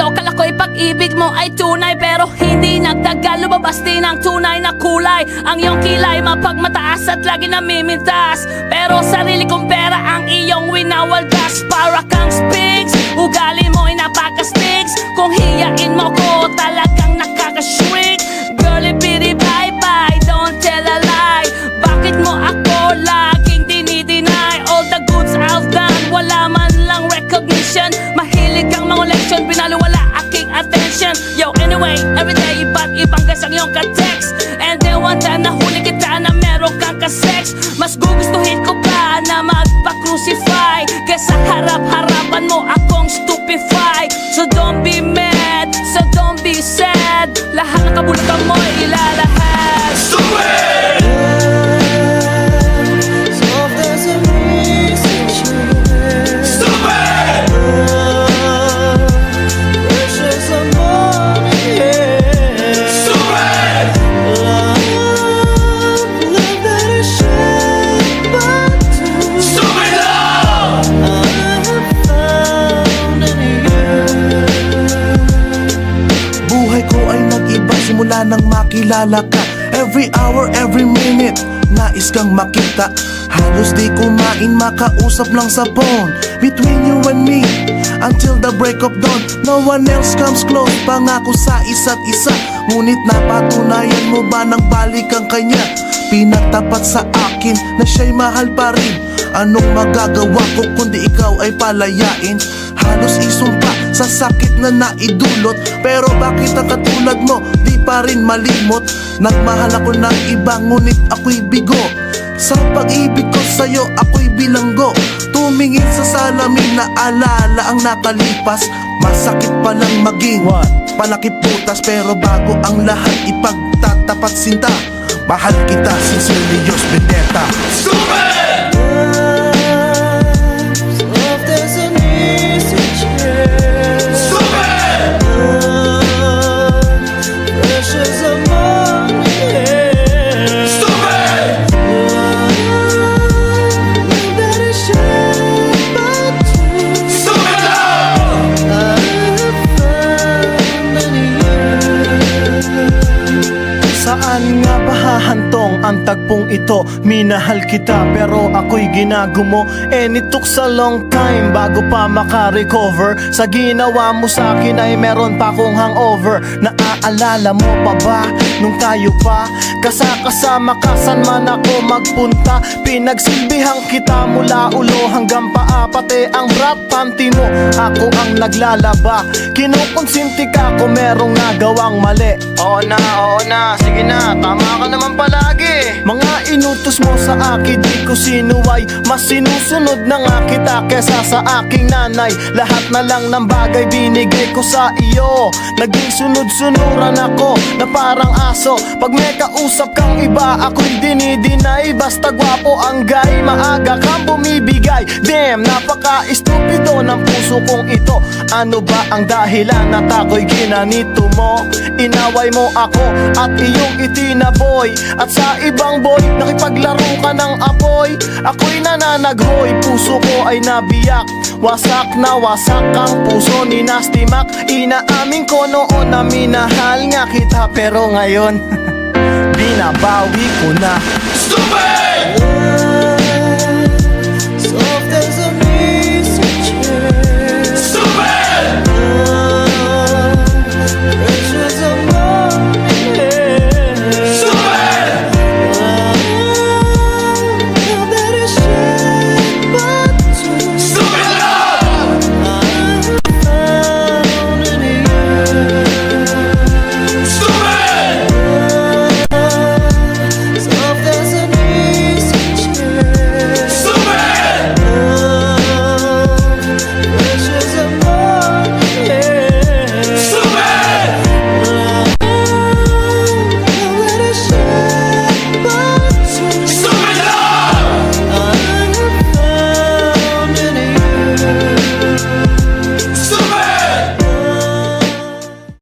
sa'yo, kala ko'y pag-ibig mo ay tunay, pero hindi nagtagal, lumabas din ang tunay na kulay. Ang iyong kilay mapagmataas at lagi namimintas, pero sarili kong pera ang iyong winawaldas. Para kang Sphinx, ugali mo ay napaka-sticks. Kung hiyain mo ko, talagang nakaka-shrink. Girlie bitty bye bye, don't tell a lie. Bakit mo ako laging dinideny? All the goods I've done, wala man lang recognition. Mahilig kang mga leksyon, binaliwala aking attention. Yo, anyway, everyday iba't ibang gas ang iyong ka-text. And then one time nahuli kita na meron kang ka-sex. Mas gugustuhin ko pa na magpa-crucify kesa harap-harapan mo akong stupefy. So don't be mad, so don't be sad. Lahat ng kabulukan mo ilalahad. Stupid! Simula nang makilala ka, every hour, every minute nais kang makita. Halos di kumain, makausap lang sa phone. Between you and me, until the break of dawn. No one else comes close, pangako sa isa't isa. Ngunit napatunayan mo ba nang balik ang kanya? Pinagtapat sa akin na siya'y mahal pa rin. Anong magagawa ko kundi ikaw ay palayain? Halos isumpa sa sakit na naidulot, pero bakit ang katulad mo di pa rin malimot? Nagmahal ako ng iba ngunit ako'y bigo. Sa pag-ibig ko sa'yo ako'y bilanggo. Tumingin sa salamin na alala ang nakalipas. Masakit palang maging panakiputas, pero bago ang lahat ipagtatapat sinta. Mahal kita, sincerely yours, Vendetta. Stupid! Saan nga ba hahantong ang tagpong ito? Minahal kita pero ako'y ginagumo. And it took a long time bago pa makarecover. Sa ginawa mo sa'kin ay meron pa akong hangover. Naaalala mo pa ba nung tayo pa kasama ka, saan man ako magpunta? Pinagsilbihan kita mula ulo hanggang paa, pati ang bra panty mo ako ang naglalaba. Kinukonsinti ka kung merong nagawang mali. Oo na, sige na, tama ka naman palagi. Mga inutos mo sa akin di ko sinuway. Mas sinusunod na nga kita kesa sa aking nanay. Lahat na lang ng bagay binigay ko sa iyo. Naging sunod-sunuran ako na parang aso. Pag may kausap kang iba ako'y dinidinay. Basta gwapo ang guy, maaga kang bumibigay. Damn, napaka-estupido ng puso kong ito. Ano ba ang dahilan at ako'y ginanito mo? Inaway mo ako at iyong itinaboy. At sa ibang boy, nakipaglaro ka ng apoy. Ako'y nananaghoy, puso ko ay nabiyak. Wasak na wasak ang puso ni Nasty Mac. Inaamin ko noon na minahal nga kita, pero ngayon binabawi ko na. Stupid!